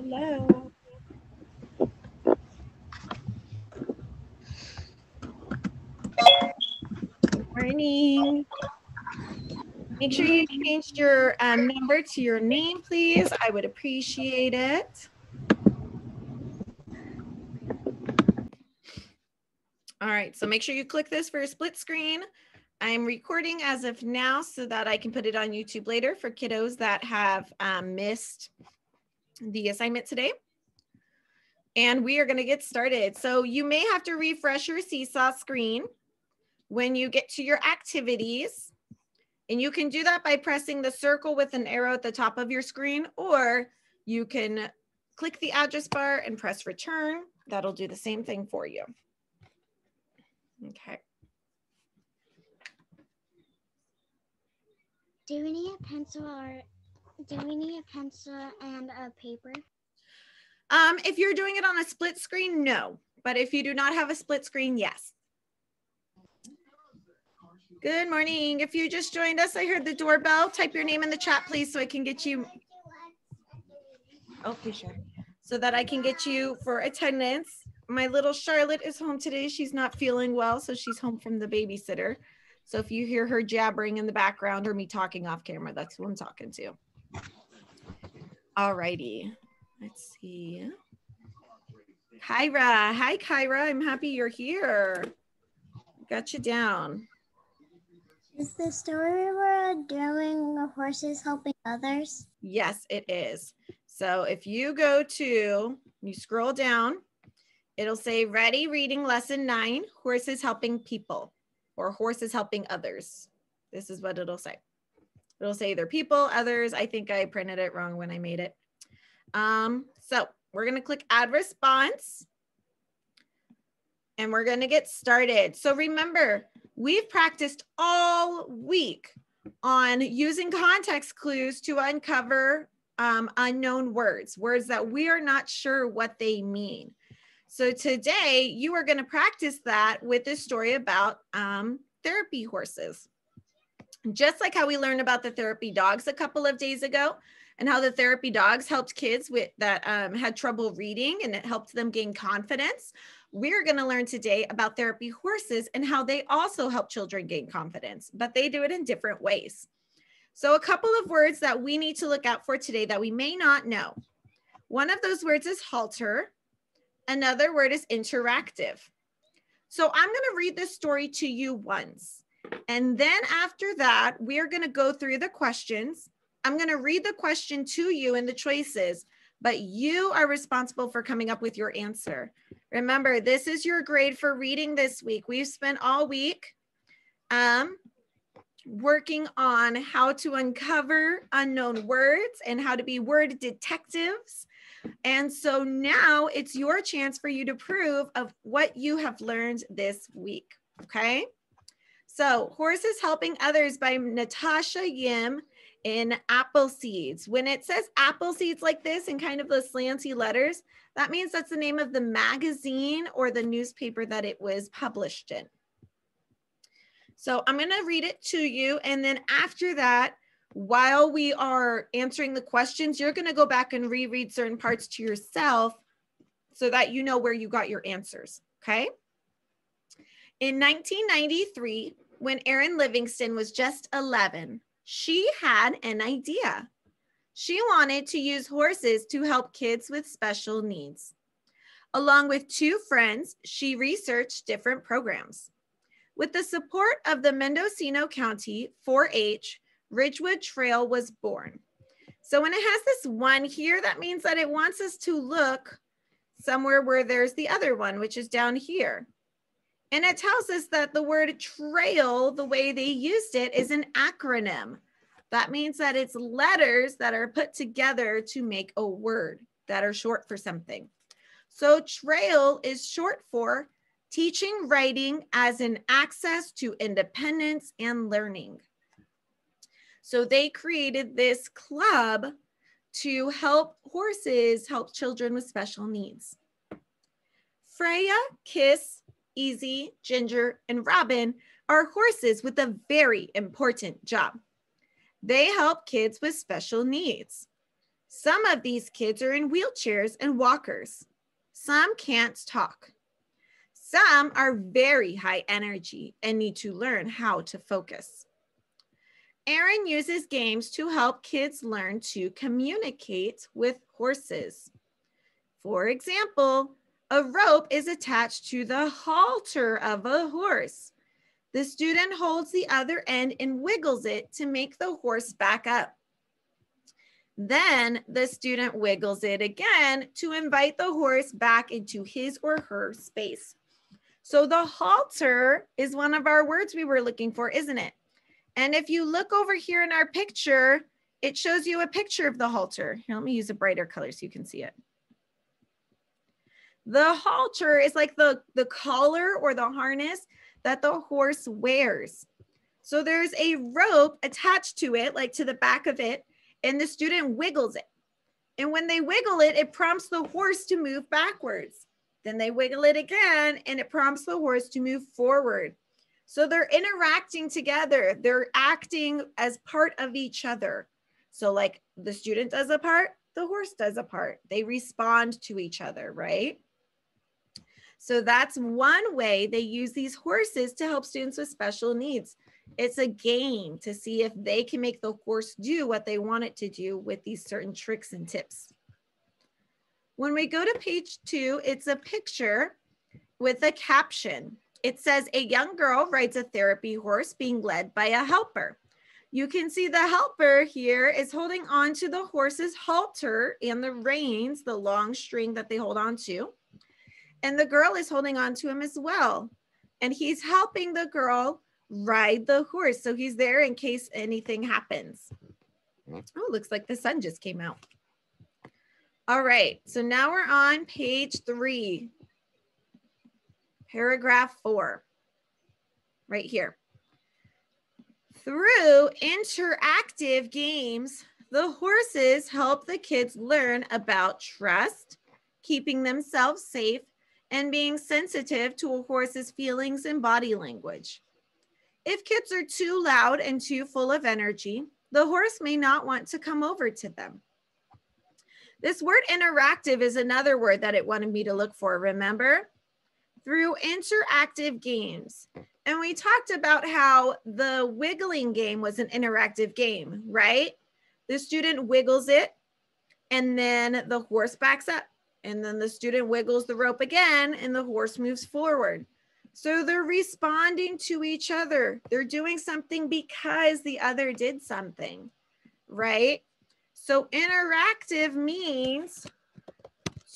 Hello. Good morning. Make sure you changed your number to your name, please. I would appreciate it. All right, so make sure you click this for a split screen. I'm recording as of now so that I can put it on YouTube later for kiddos that have missed the assignment today. And we are going to get started. So you may have to refresh your Seesaw screen when you get to your activities. And you can do that by pressing the circle with an arrow at the top of your screen, or you can click the address bar and press return. That'll do the same thing for you. Okay. Do we need a pencil and a paper? If you're doing it on a split screen, no. But if you do not have a split screen, yes. Good morning. If you just joined us, I heard the doorbell. Type your name in the chat, please, so I can get you. Okay, sure. So that I can get you for attendance. My little Charlotte is home today. She's not feeling well, so she's home from the babysitter. So if you hear her jabbering in the background or me talking off camera, that's who I'm talking to. All righty. Let's see. Kyra. Hi, Kyra. I'm happy you're here. Got you down. Is the story we're doing horses helping others? Yes, it is. So if you go to, you scroll down, it'll say ready reading lesson 9, horses helping people, or horses helping others. This is what it'll say. It'll say either people, others. I think I printed it wrong when I made it. So we're going to click add response. And we're going to get started. So remember, we've practiced all week on using context clues to uncover unknown words, words that we are not sure what they mean. So today you are going to practice that with this story about therapy horses. Just like how we learned about the therapy dogs a couple of days ago, and how the therapy dogs helped kids that had trouble reading and it helped them gain confidence. We're going to learn today about therapy horses and how they also help children gain confidence, but they do it in different ways. So a couple of words that we need to look out for today that we may not know. One of those words is halter. Another word is interactive. So I'm going to read this story to you once. And then after that, we're going to go through the questions. I'm going to read the question to you and the choices, but you are responsible for coming up with your answer. Remember, this is your grade for reading this week. We've spent all week working on how to uncover unknown words and how to be word detectives. And so now it's your chance for you to prove of what you have learned this week, okay? So Horses Helping Others by Natasha Yim in Apple Seeds. When it says Apple Seeds like this in kind of those slanty letters, that means that's the name of the magazine or the newspaper that it was published in. So I'm going to read it to you. And then after that, while we are answering the questions, you're going to go back and reread certain parts to yourself so that you know where you got your answers, okay? In 1993, when Erin Livingston was just 11, she had an idea. She wanted to use horses to help kids with special needs. Along with 2 friends, she researched different programs. With the support of the Mendocino County 4-H, Ridgewood Trail was born. So when it has this 1 here, that means that it wants us to look somewhere where there's the other one, which is down here. And it tells us that the word trail, the way they used it, is an acronym. That means that it's letters that are put together to make a word that are short for something. So trail is short for teaching writing as an access to independence and learning. So they created this club to help horses help children with special needs. Freya, Kiss, Easy, Ginger, and Robin are horses with a very important job. They help kids with special needs. Some of these kids are in wheelchairs and walkers. Some can't talk. Some are very high energy and need to learn how to focus. Aaron uses games to help kids learn to communicate with horses. For example, a rope is attached to the halter of a horse. The student holds the other end and wiggles it to make the horse back up. Then the student wiggles it again to invite the horse back into his or her space. So the halter is one of our words we were looking for, isn't it? And if you look over here in our picture, it shows you a picture of the halter. Here, let me use a brighter color so you can see it. The halter is like the collar or the harness that the horse wears. So there's a rope attached to it, like to the back of it, and the student wiggles it. And when they wiggle it, it prompts the horse to move backwards. Then they wiggle it again, and it prompts the horse to move forward. So they're interacting together. They're acting as part of each other. So like the student does a part, the horse does a part. They respond to each other, right? So that's one way they use these horses to help students with special needs. It's a game to see if they can make the horse do what they want it to do with these certain tricks and tips. When we go to page 2, it's a picture with a caption. It says, a young girl rides a therapy horse being led by a helper. You can see the helper here is holding on to the horse's halter and the reins, the long string that they hold on to. And the girl is holding on to him as well. And he's helping the girl ride the horse. So he's there in case anything happens. Oh, looks like the sun just came out. All right, so now we're on page 3, paragraph 4, right here. Through interactive games, the horses help the kids learn about trust, keeping themselves safe, and being sensitive to a horse's feelings and body language. If kids are too loud and too full of energy, the horse may not want to come over to them. This word interactive is another word that it wanted me to look for, remember? Through interactive games. And we talked about how the wiggling game was an interactive game, right? The student wiggles it, and then the horse backs up. And then the student wiggles the rope again, and the horse moves forward. So they're responding to each other. They're doing something because the other did something, right? So interactive means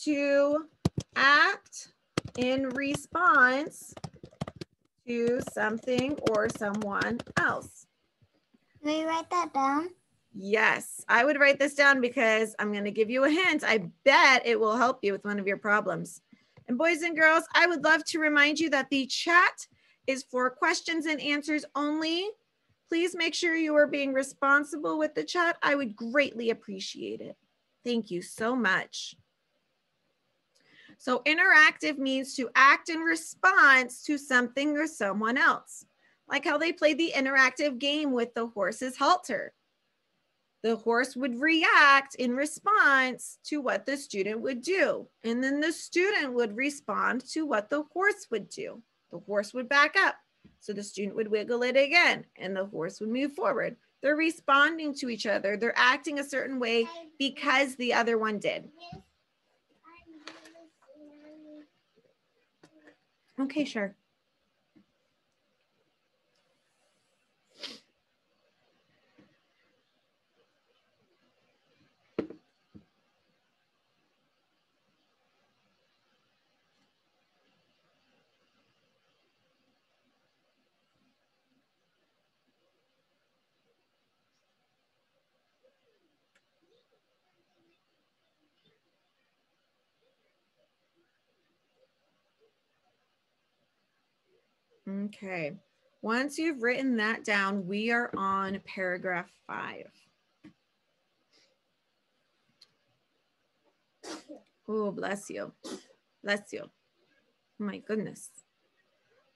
to act in response to something or someone else. Can we write that down? Yes, I would write this down because I'm going to give you a hint. I bet it will help you with one of your problems. And boys and girls, I would love to remind you that the chat is for questions and answers only. Please make sure you are being responsible with the chat. I would greatly appreciate it. Thank you so much. So interactive means to act in response to something or someone else, like how they played the interactive game with the horse's halter. The horse would react in response to what the student would do. And then the student would respond to what the horse would do. The horse would back up. So the student would wiggle it again and the horse would move forward. They're responding to each other. They're acting a certain way because the other one did. Okay, sure. Okay, once you've written that down, we are on paragraph 5. Oh, bless you. Bless you. Oh my goodness.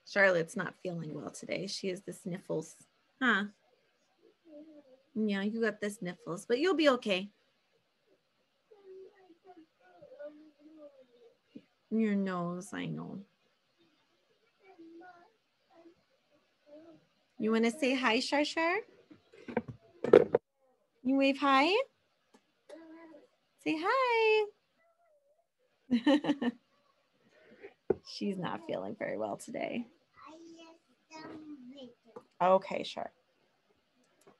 Charlotte's not feeling well today. She has the sniffles. Huh? Yeah, you got the sniffles, but you'll be okay. Your nose, I know. You want to say hi, Shar Shar? You wave hi? Say hi. She's not feeling very well today. Okay, sure.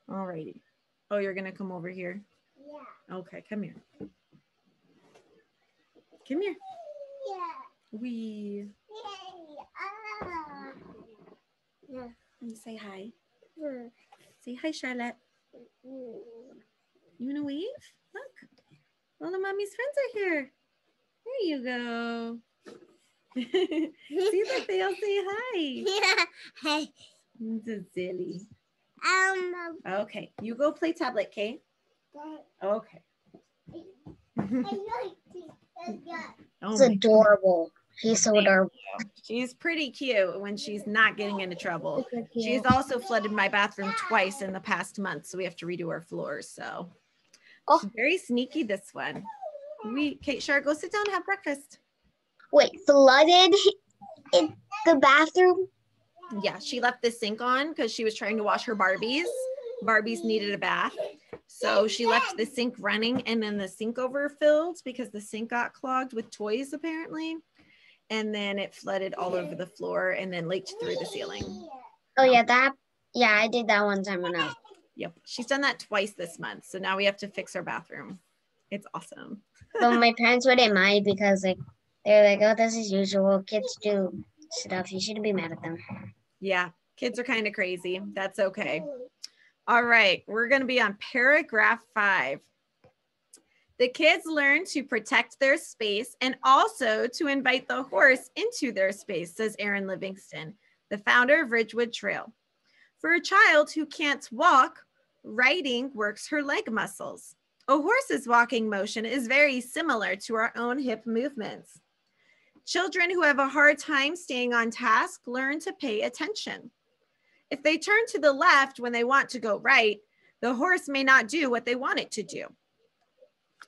All righty. Oh, you're going to come over here? Yeah. Okay, come here. Come here. Yeah. Wee. Yeah. And say hi. Yeah. Say hi, Charlotte. You want to wave? Look. All the mommy's friends are here. There you go. See, look, they all say hi. Yeah. Hi. This is silly. Okay, you go play tablet, Kate. Okay. It's adorable. She's so adorable. She's pretty cute when she's not getting into trouble. She's also flooded my bathroom twice in the past month, so we have to redo our floors. So she's very sneaky, this one. Kate Shar, go sit down and have breakfast. Wait, flooded in the bathroom? Yeah, she left the sink on because she was trying to wash her Barbies. Barbies needed a bath. So she left the sink running and then the sink overfilled because the sink got clogged with toys apparently. And then it flooded all over the floor and then leaked through the ceiling. Oh yeah, I did that one time when I was. Yep, she's done that twice this month. So now we have to fix our bathroom. It's awesome. But my parents wouldn't mind because they're like, oh, this is usual. Kids do stuff. You shouldn't be mad at them. Yeah, kids are kind of crazy. That's okay. All right, we're going to be on paragraph 5. The kids learn to protect their space and also to invite the horse into their space, says Erin Livingston, the founder of Ridgewood Trail. For a child who can't walk, riding works her leg muscles. A horse's walking motion is very similar to our own hip movements. Children who have a hard time staying on task learn to pay attention. If they turn to the left when they want to go right, the horse may not do what they want it to do.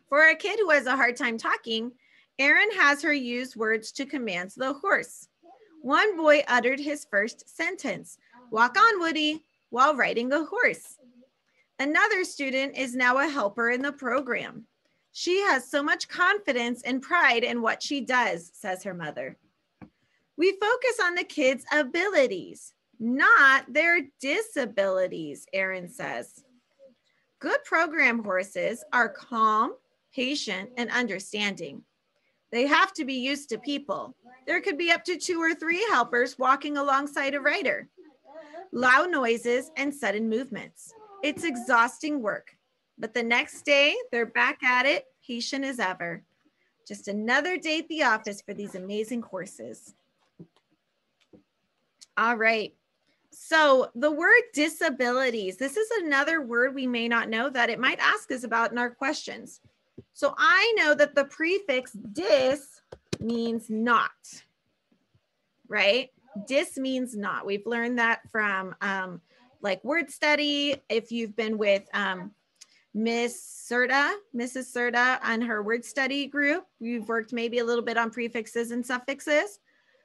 For a kid who has a hard time talking, Erin has her use words to command the horse. One boy uttered his first sentence, "Walk on, Woody," while riding a horse. Another student is now a helper in the program. She has so much confidence and pride in what she does, says her mother. We focus on the kids' abilities, not their disabilities, Erin says. Good program horses are calm, patient, and understanding. They have to be used to people. There could be up to 2 or 3 helpers walking alongside a rider. Loud noises and sudden movements. It's exhausting work, but the next day they're back at it, patient as ever. Just another day at the office for these amazing horses. All right. So the word disabilities, this is another word we may not know that it might ask us about in our questions. So I know that the prefix dis means not, right? Dis means not. We've learned that from like word study. If you've been with Mrs. Serta on her word study group, you've worked maybe a little bit on prefixes and suffixes.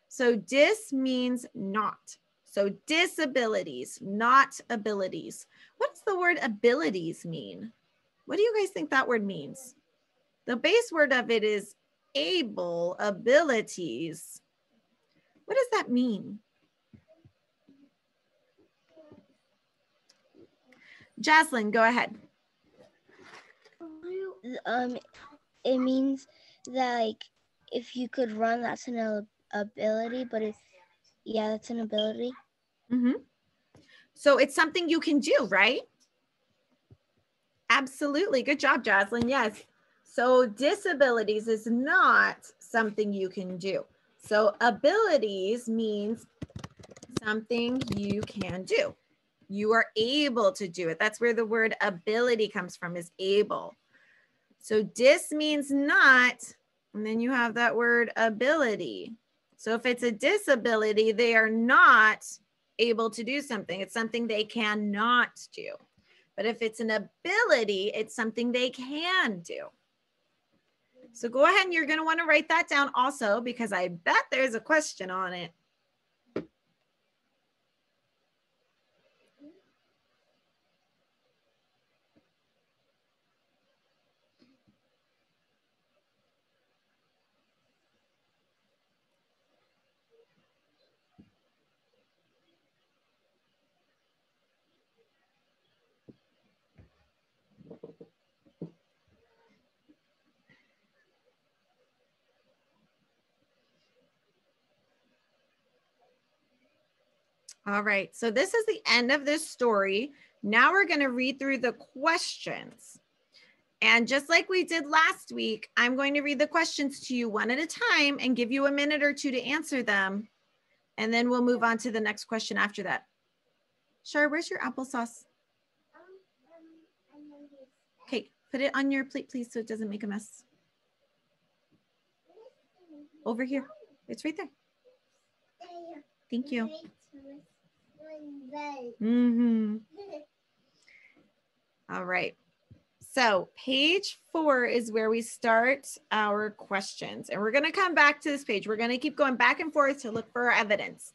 So dis means not. So disabilities, not abilities. What does the word abilities mean? What do you guys think that word means? The base word of it is able, abilities. What does that mean? Jaslyn, go ahead. It means that like if you could run, that's an ability, but that's an ability. Mm-hmm. So it's something you can do, right? Absolutely. Good job, Jaslyn. Yes. So disabilities is not something you can do. So abilities means something you can do. You are able to do it. That's where the word ability comes from, is able. So dis means not, and then you have that word ability. So if it's a disability, they are not able to do something. It's something they cannot do. But if it's an ability, it's something they can do. So go ahead and you're going to want to write that down also because I bet there's a question on it. All right, so this is the end of this story. Now we're going to read through the questions. And just like we did last week, I'm going to read the questions to you one at a time and give you a minute or two to answer them. And then we'll move on to the next question after that. Shar, where's your applesauce? Okay, put it on your plate, please, so it doesn't make a mess. Over here. It's right there. Thank you. Mm-hmm. All right. So page 4 is where we start our questions. And we're going to come back to this page. We're going to keep going back and forth to look for evidence.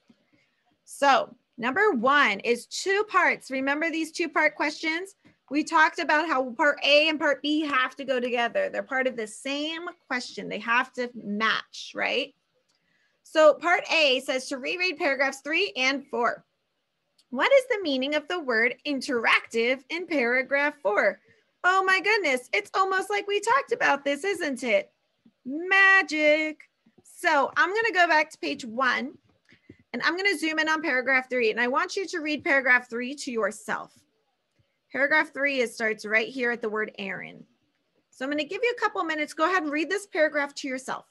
So number 1 is 2 parts. Remember these 2-part questions? We talked about how part A and part B have to go together. They're part of the same question. They have to match, right? So part A says to reread paragraphs 3 and 4. What is the meaning of the word interactive in paragraph 4? Oh my goodness, it's almost like we talked about this, isn't it? Magic. So I'm going to go back to page 1 and I'm going to zoom in on paragraph 3. And I want you to read paragraph 3 to yourself. Paragraph 3 starts right here at the word Aaron. So I'm going to give you a couple minutes. Go ahead and read this paragraph to yourself.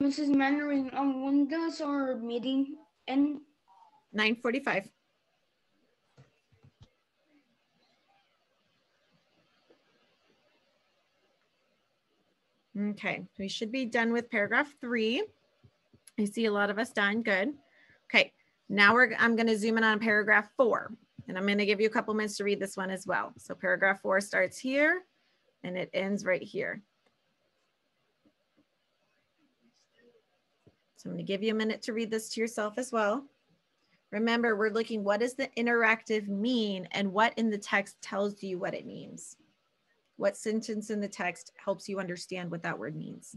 Mrs. Mandarin, when does our meeting end? 9:45. Okay, we should be done with paragraph 3. I see a lot of us done. Good. Okay, now I'm going to zoom in on paragraph 4, and I'm going to give you a couple minutes to read this one as well. So paragraph 4 starts here, and it ends right here. So I'm going to give you a minute to read this to yourself as well. Remember, we're looking, what does the interactive mean, and what in the text tells you what it means? What sentence in the text helps you understand what that word means?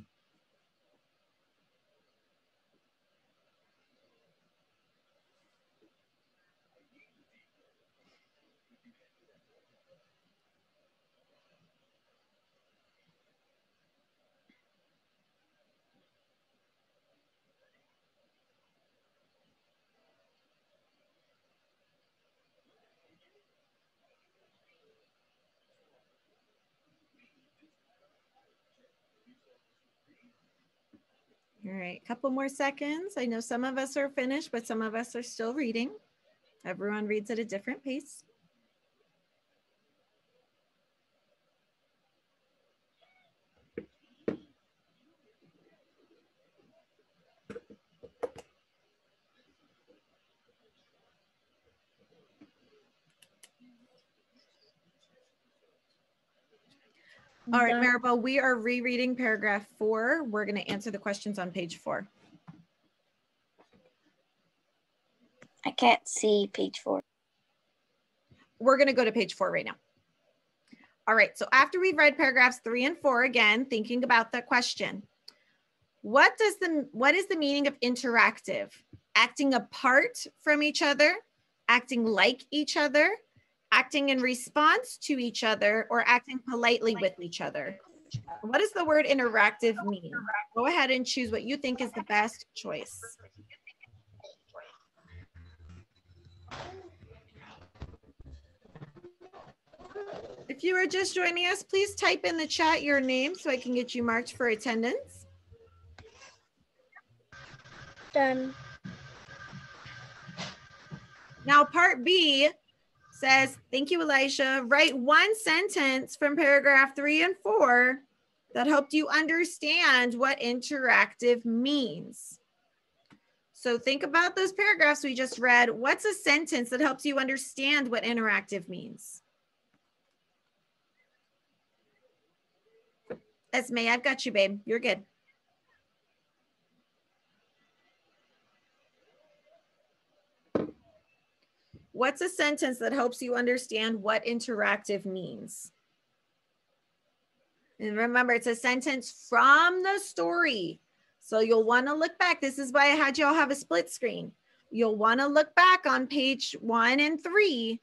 All right, a couple more seconds. I know some of us are finished, but some of us are still reading. Everyone reads at a different pace. All right, Maribel, we are rereading paragraph 4. We're going to answer the questions on page 4. I can't see page 4. We're going to go to page 4 right now. All right, so after we've read paragraphs 3 and 4 again, thinking about the question, what is the meaning of interactive? Acting apart from each other, acting like each other, acting in response to each other, or acting politely with each other? What does the word interactive mean? Go ahead and choose what you think is the best choice. If you are just joining us, please type in the chat your name so I can get you marked for attendance. Done. Now, part B says, thank you, Elisha. Write one sentence from paragraph 3 and 4 that helped you understand what interactive means. So think about those paragraphs we just read. What's a sentence that helps you understand what interactive means? Esme, I've got you, babe. You're good. What's a sentence that helps you understand what interactive means? And remember, it's a sentence from the story. So you'll want to look back. This is why I had y'all have a split screen. You'll want to look back on page 1 and 3.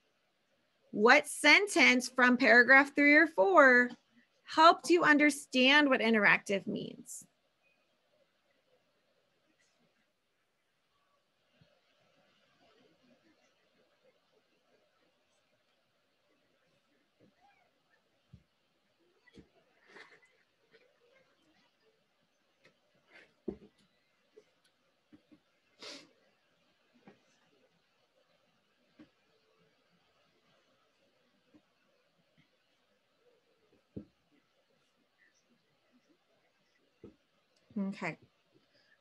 What sentence from paragraph 3 or 4 helped you understand what interactive means? Okay.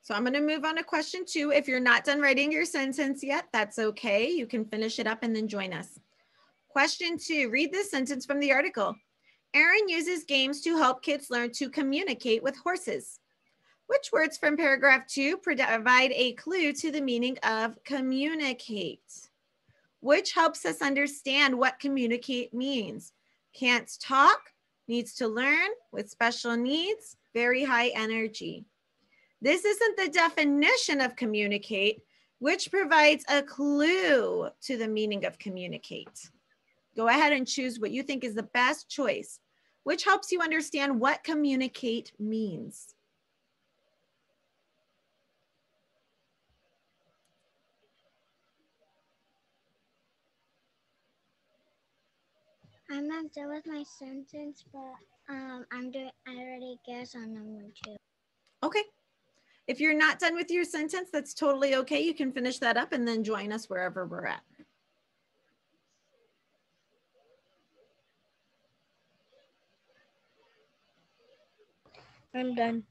So I'm going to move on to question 2. If you're not done writing your sentence yet, that's okay. You can finish it up and then join us. Question 2, read this sentence from the article. Aaron uses games to help kids learn to communicate with horses. Which words from paragraph 2 provide a clue to the meaning of communicate? Which helps us understand what communicate means? Can't talk, needs to learn, with special needs, very high energy. This isn't the definition of communicate, which provides a clue to the meaning of communicate. Go ahead and choose what you think is the best choice, which helps you understand what communicate means. I'm not done with my sentence, but I already guess on number 2. Okay. If you're not done with your sentence, that's totally okay. You can finish that up and then join us wherever we're at. I'm done.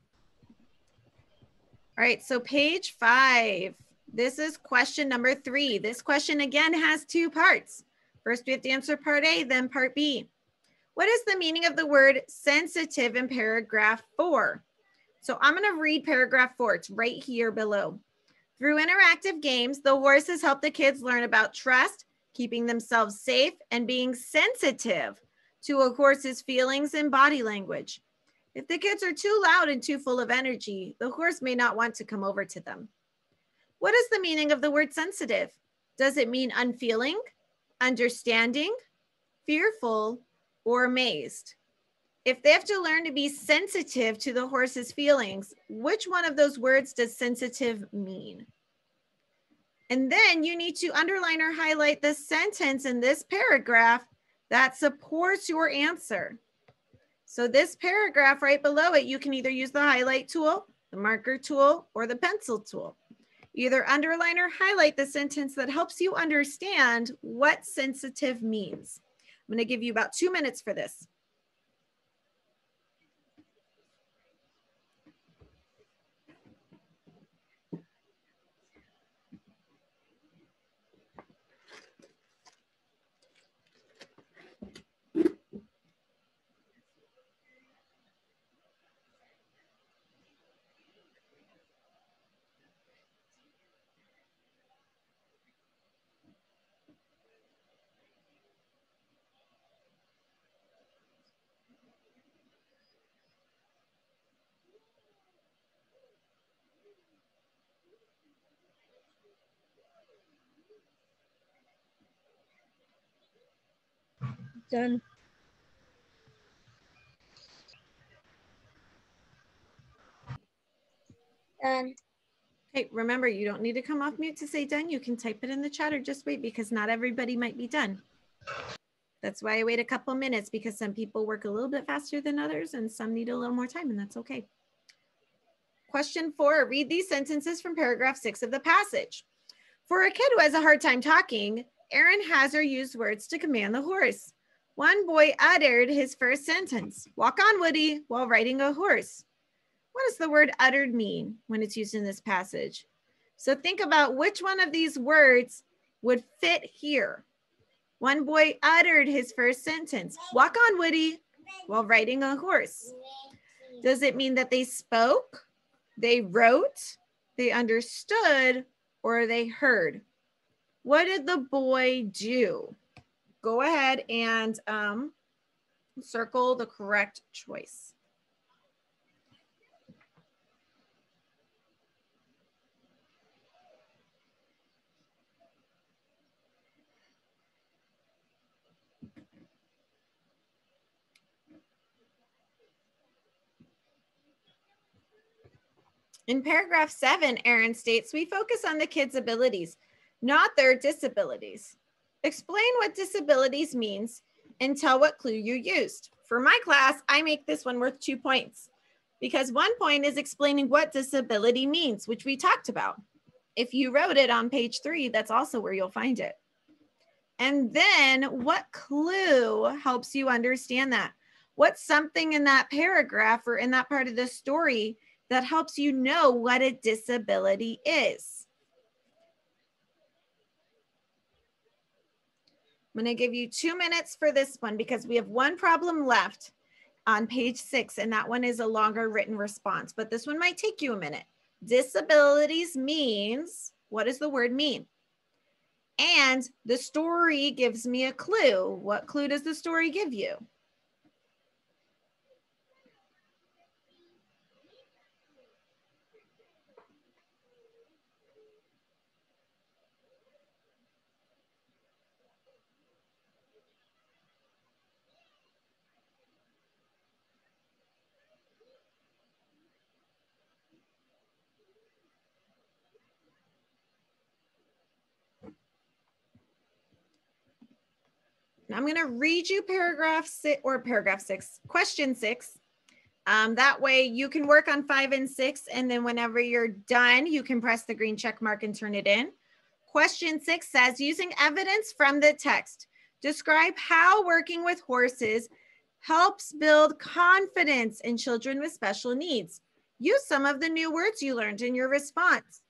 All right, so page 5. This is question number 3. This question again has 2 parts. First, we have to answer part A, then part B. What is the meaning of the word sensitive in paragraph 4? So I'm going to read paragraph 4. It's right here below. Through interactive games, the horses help the kids learn about trust, keeping themselves safe, and being sensitive to a horse's feelings and body language. If the kids are too loud and too full of energy, the horse may not want to come over to them. What is the meaning of the word sensitive? Does it mean unfeeling, understanding, fearful, or amazed? If they have to learn to be sensitive to the horse's feelings, which one of those words does sensitive mean? And then you need to underline or highlight the sentence in this paragraph that supports your answer. So this paragraph right below it, you can either use the highlight tool, the marker tool, or the pencil tool. Either underline or highlight the sentence that helps you understand what sensitive means. I'm going to give you about 2 minutes for this. Done. Done. Okay, remember, you don't need to come off mute to say done. You can type it in the chat or just wait because not everybody might be done. That's why I wait a couple minutes because some people work a little bit faster than others and some need a little more time, and that's okay. Question 4, read these sentences from paragraph 6 of the passage. For a kid who has a hard time talking, Aaron Hazard used words to command the horse. One boy uttered his first sentence, "Walk on, Woody," while riding a horse. What does the word uttered mean when it's used in this passage? So think about which one of these words would fit here. One boy uttered his first sentence, "Walk on, Woody," while riding a horse. Does it mean that they spoke, they wrote, they understood, or they heard? What did the boy do? Go ahead and circle the correct choice. In paragraph 7, Aaron states, we focus on the kids' abilities, not their disabilities. Explain what disabilities means and tell what clue you used. For my class, I make this one worth 2 points because 1 point is explaining what disability means, which we talked about. If you wrote it on page 3, that's also where you'll find it. And then what clue helps you understand that? What's something in that paragraph or in that part of the story that helps you know what a disability is? I'm going to give you 2 minutes for this one because we have one problem left on page 6, and that one is a longer written response, but this one might take you a minute. Disabilities means, what does the word mean? And the story gives me a clue. What clue does the story give you? Now I'm going to read you question 6. That way you can work on 5 and 6, and then whenever you're done, you can press the green check mark and turn it in. Question 6 says, using evidence from the text, describe how working with horses helps build confidence in children with special needs. Use some of the new words you learned in your response.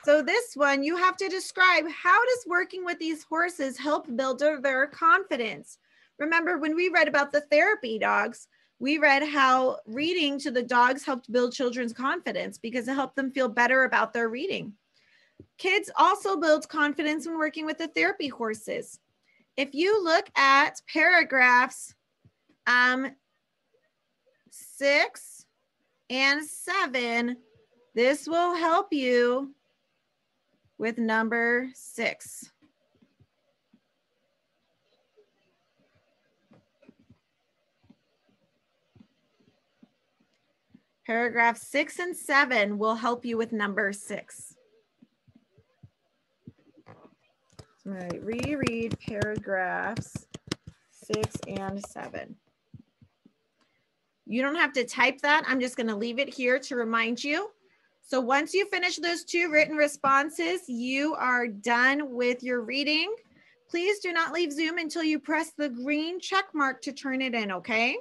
So this one, you have to describe, how does working with these horses help build their confidence? Remember, when we read about the therapy dogs, we read how reading to the dogs helped build children's confidence because it helped them feel better about their reading. Kids also build confidence when working with the therapy horses. If you look at paragraphs 6 and 7, this will help you with number 6. Paragraph 6 and 7 will help you with number 6. All right, reread paragraphs 6 and 7. You don't have to type that. I'm just going to leave it here to remind you. So once you finish those 2 written responses, you are done with your reading. Please do not leave Zoom until you press the green check mark to turn it in, okay?